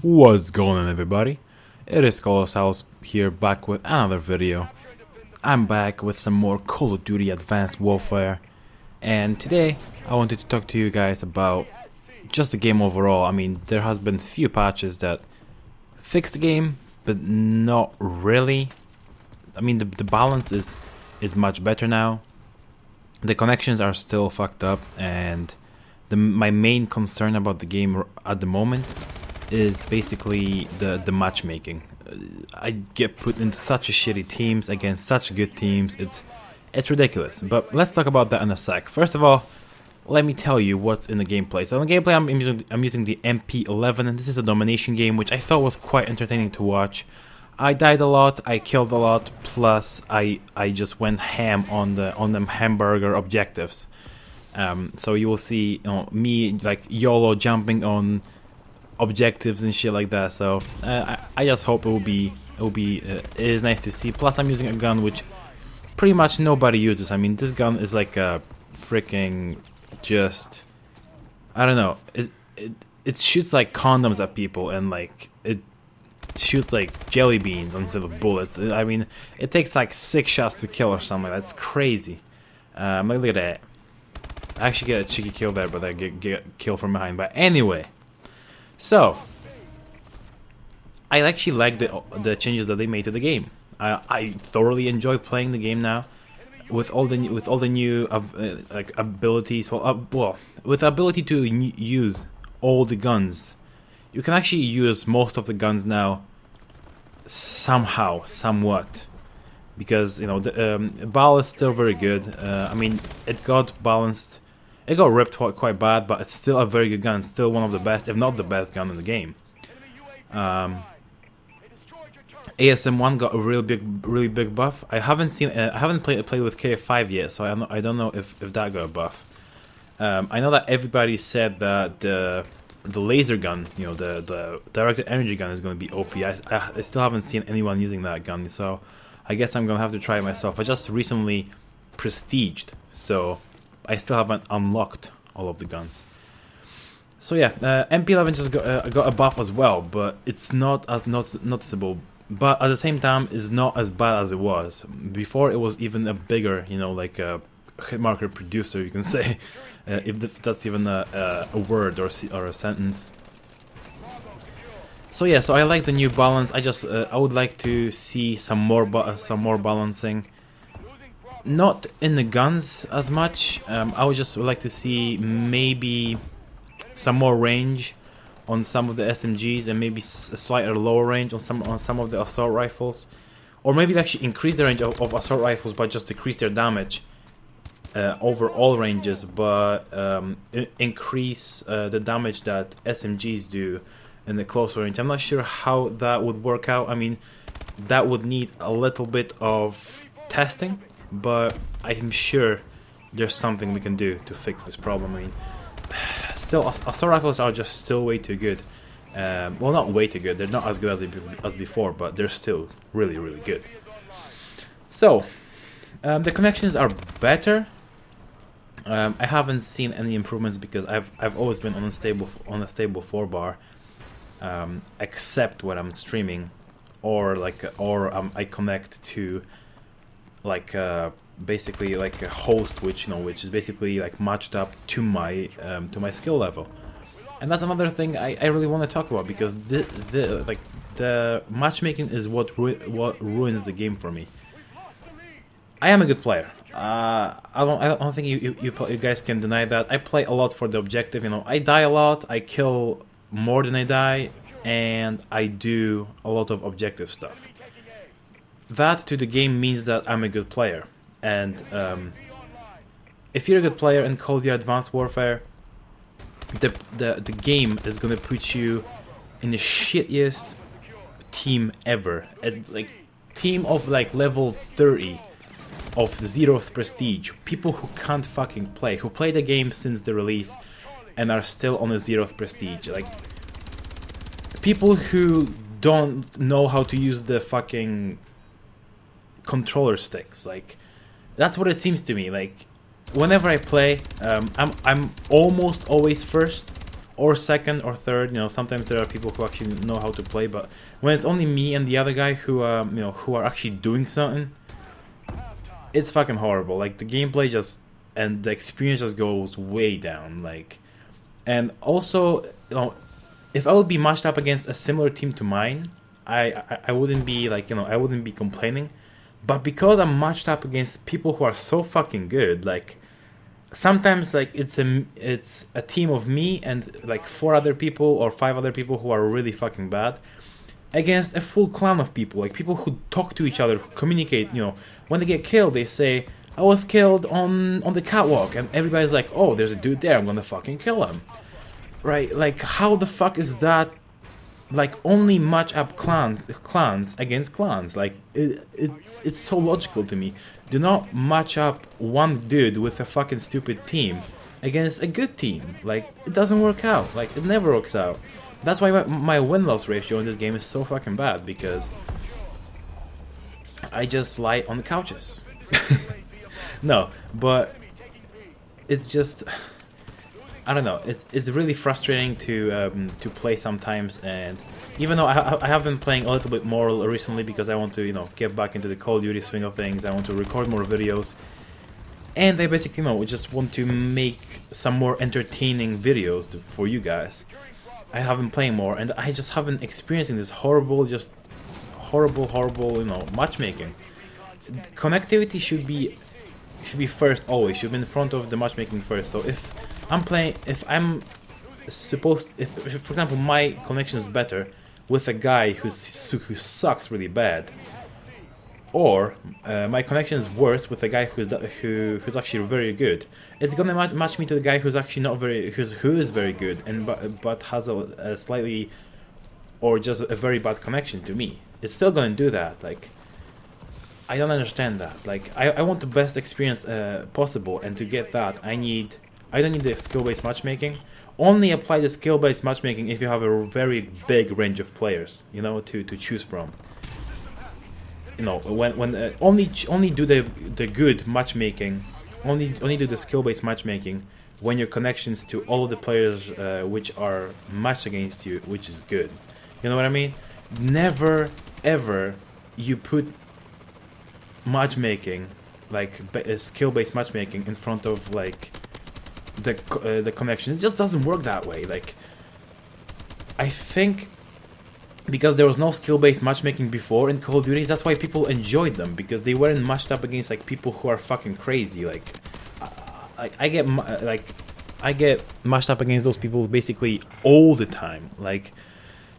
What's going on, everybody? It is Kolosalus here, back with another video. I'm back with some more Call of Duty Advanced Warfare, and today I wanted to talk to you guys about just the game overall. I mean, there has been few patches that fixed the game, but not really. I mean, the balance is much better now. The connections are still fucked up, and my main concern about the game at the moment is basically the matchmaking. I get put into such a shitty teams against such good teams. It's ridiculous. But let's talk about that in a sec. First of all, let me tell you what's in the gameplay. So in the gameplay, I'm using the MP11, and this is a domination game, which I thought was quite entertaining to watch. I died a lot, I killed a lot, plus I just went ham on them hamburger objectives. So you will see me like YOLO jumping on objectives and shit like that. So I just hope it is nice to see. Plus I'm using a gun which pretty much nobody uses. I mean, this gun is like a freaking just, I don't know, it shoots like condoms at people, and like it shoots like jelly beans instead of bullets. I mean, it takes like 6 shots to kill or something. That's crazy. Look at that. I actually get a cheeky kill there, but I get killed from behind. But anyway, so I actually like the changes that they made to the game. I thoroughly enjoy playing the game now with all the new like abilities. Well, with the ability to use all the guns, you can actually use most of the guns now. Somewhat, because you know the BAL is still very good. I mean, it got balanced. It got ripped quite bad, but it's still a very good gun. Still one of the best, if not the best gun in the game. ASM1 got a really big buff. I haven't played with KF5 yet, so I don't know if that got a buff. I know that everybody said that the laser gun, you know, the directed energy gun is going to be OP. I still haven't seen anyone using that gun, so I guess I'm going to have to try it myself. I just recently prestiged, so I still haven't unlocked all of the guns. So yeah, MP11 just got a buff as well, but it's not as noticeable. But at the same time, it's not as bad as it was. Before, it was even a bigger, you know, like a hitmarker producer, you can say, if that's even a word or a sentence. So yeah, so I like the new balance. I would like to see some more balancing. Not in the guns as much. I would just like to see maybe some more range on some of the SMGs, and maybe a slightly lower range on some of the assault rifles, or maybe actually increase the range of assault rifles but just decrease their damage over all ranges, but increase the damage that SMGs do in the closer range. I'm not sure how that would work out. I mean, that would need a little bit of testing, but I'm sure there's something we can do to fix this problem. I mean, still, assault rifles are just still way too good. Well, not way too good. They're not as good as before, but they're still really good. So, the connections are better. I haven't seen any improvements because I've always been on a stable 4-bar, except when I'm streaming, or I connect to like basically like a host which is basically like matched up to my skill level. And that's another thing I really want to talk about, because the matchmaking is what ruins the game for me. I am a good player. I don't think you guys can deny that. I play a lot for the objective. You know, I die a lot. I kill more than I die, and I do a lot of objective stuff. That to the game means that I'm a good player. And if you're a good player in CoD Advanced Warfare, the game is gonna put you in the shittiest team ever. Like team of like level 30 of 0th prestige. People who can't fucking play, who play the game since the release and are still on a 0th prestige. Like people who don't know how to use the fucking controller sticks. Like that's what it seems to me. Like whenever I play, I'm almost always first, or second or third. Sometimes there are people who actually know how to play, but when it's only me and the other guy who who are actually doing something, it's fucking horrible. Like the gameplay and the experience just goes way down. Like, and also if I would be matched up against a similar team to mine, I wouldn't be like I wouldn't be complaining. But because I'm matched up against people who are so fucking good, like sometimes like it's a team of me and like 4 other people or 5 other people who are really fucking bad against a full clan of people, like people who talk to each other, who communicate. When they get killed, they say, "I was killed on the catwalk," and everybody's like, "Oh, there's a dude there. I'm gonna fucking kill him." Right? Like, how the fuck is that? Like, only match up clans against clans. Like, it's so logical to me. Do not match up one dude with a fucking stupid team against a good team. Like, it doesn't work out. Like, it never works out. That's why my win-loss ratio in this game is so fucking bad, because I just lie on the couches. No, but it's just, I don't know. It's really frustrating to play sometimes, and even though I have been playing a little bit more recently because I want to get back into the Call of Duty swing of things. I want to record more videos, and I basically just want to make some more entertaining videos for you guys. I have been playing more, and I just have been experiencing this horrible matchmaking. Connectivity should be first always. Should be in front of the matchmaking first. So if I'm supposed, if for example my connection is better with a guy who sucks really bad, or my connection is worse with a guy who's actually very good, it's gonna match me to the guy who's actually not very who is very good and but has a slightly or just a very bad connection to me. It's still gonna do that. Like, I don't understand that. Like, I want the best experience possible, and to get that I don't need the skill-based matchmaking. Only apply the skill-based matchmaking if you have a very big range of players, to choose from. When only do the good matchmaking, only do the skill-based matchmaking when your connections to all of the players which are matched against you, which is good. You know what I mean? Never ever you put matchmaking, like skill-based matchmaking, in front of like the connection. It just doesn't work that way. Like, I think because there was no skill-based matchmaking before in Call of Duty, that's why people enjoyed them, because they weren't matched up against like people who are fucking crazy. Like, I get matched up against those people basically all the time. Like,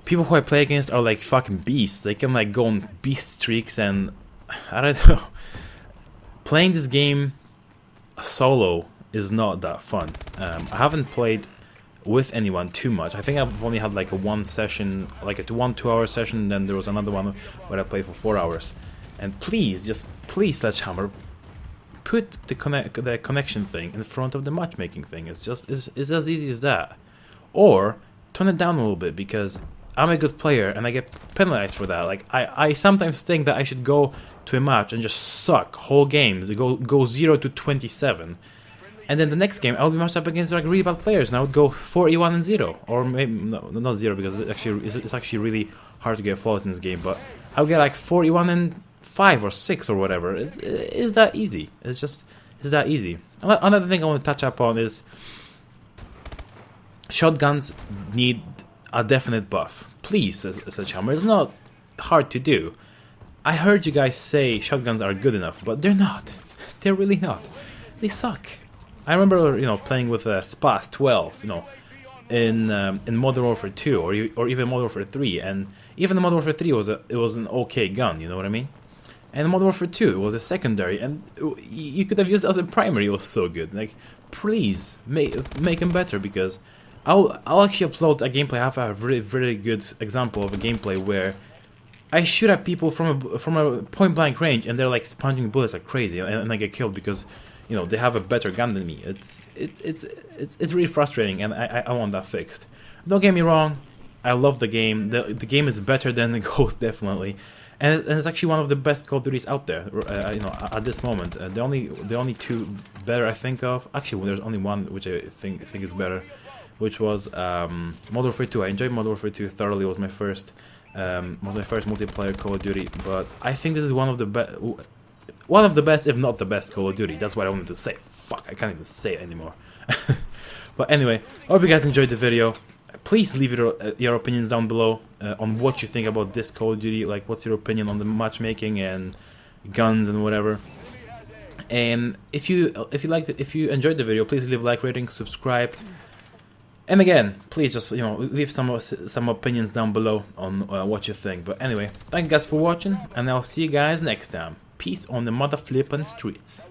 people who I play against are like fucking beasts. They can like go on beast streaks, and I don't know. Playing this game solo is not that fun. I haven't played with anyone too much. I think I've only had like a 1 session, like a 2-hour session. Then there was another one where I played for 4 hours. And please, Sledgehammer, put the connection thing in front of the matchmaking thing. It's as easy as that. Or tone it down a little bit, because I'm a good player and I get penalized for that. Like, I sometimes think that I should go to a match and just suck whole games, go 0 to 27. And then the next game, I'll be matched up against like really bad players, and I would go 41 and 0, or maybe not 0, because it's actually really hard to get flawless in this game. But I would get like 41 and 5 or 6 or whatever. It's that easy. It's that easy. Another thing I want to touch up on is shotguns need a definite buff. Please, Sledgehammer, it's not hard to do. I heard you guys say shotguns are good enough, but they're not. They're really not. They suck. I remember, playing with a Spas 12, in Modern Warfare 2 or even Modern Warfare 3, and even the Modern Warfare 3 was an okay gun, you know what I mean? And in Modern Warfare 2 it was a secondary, and you could have used it as a primary. It was so good. Like, please make them better, because I'll actually upload a gameplay. I have a really, really good example of a gameplay where I shoot at people from a point blank range, and they're like sponging bullets like crazy, and I get killed because they have a better gun than me. It's really frustrating, and I want that fixed. Don't get me wrong, I love the game. The game is better than the Ghost, definitely, and it's actually one of the best Call of Duties out there. At this moment, the only 2 better I think of. Actually, there's only one which I think is better. which was Modern Warfare 2. I enjoyed Modern Warfare 2 thoroughly. It was my first multiplayer Call of Duty, but I think this is one of the best, if not the best, Call of Duty. That's what I wanted to say. Fuck, I can't even say it anymore. But anyway, I hope you guys enjoyed the video. Please leave your opinions down below on what you think about this Call of Duty. Like, what's your opinion on the matchmaking and guns and whatever. And if you enjoyed the video, please leave a like, rating, subscribe. And again, please just, leave some opinions down below on what you think. But anyway, thank you guys for watching, and I'll see you guys next time. Peace on the mother flippin' streets.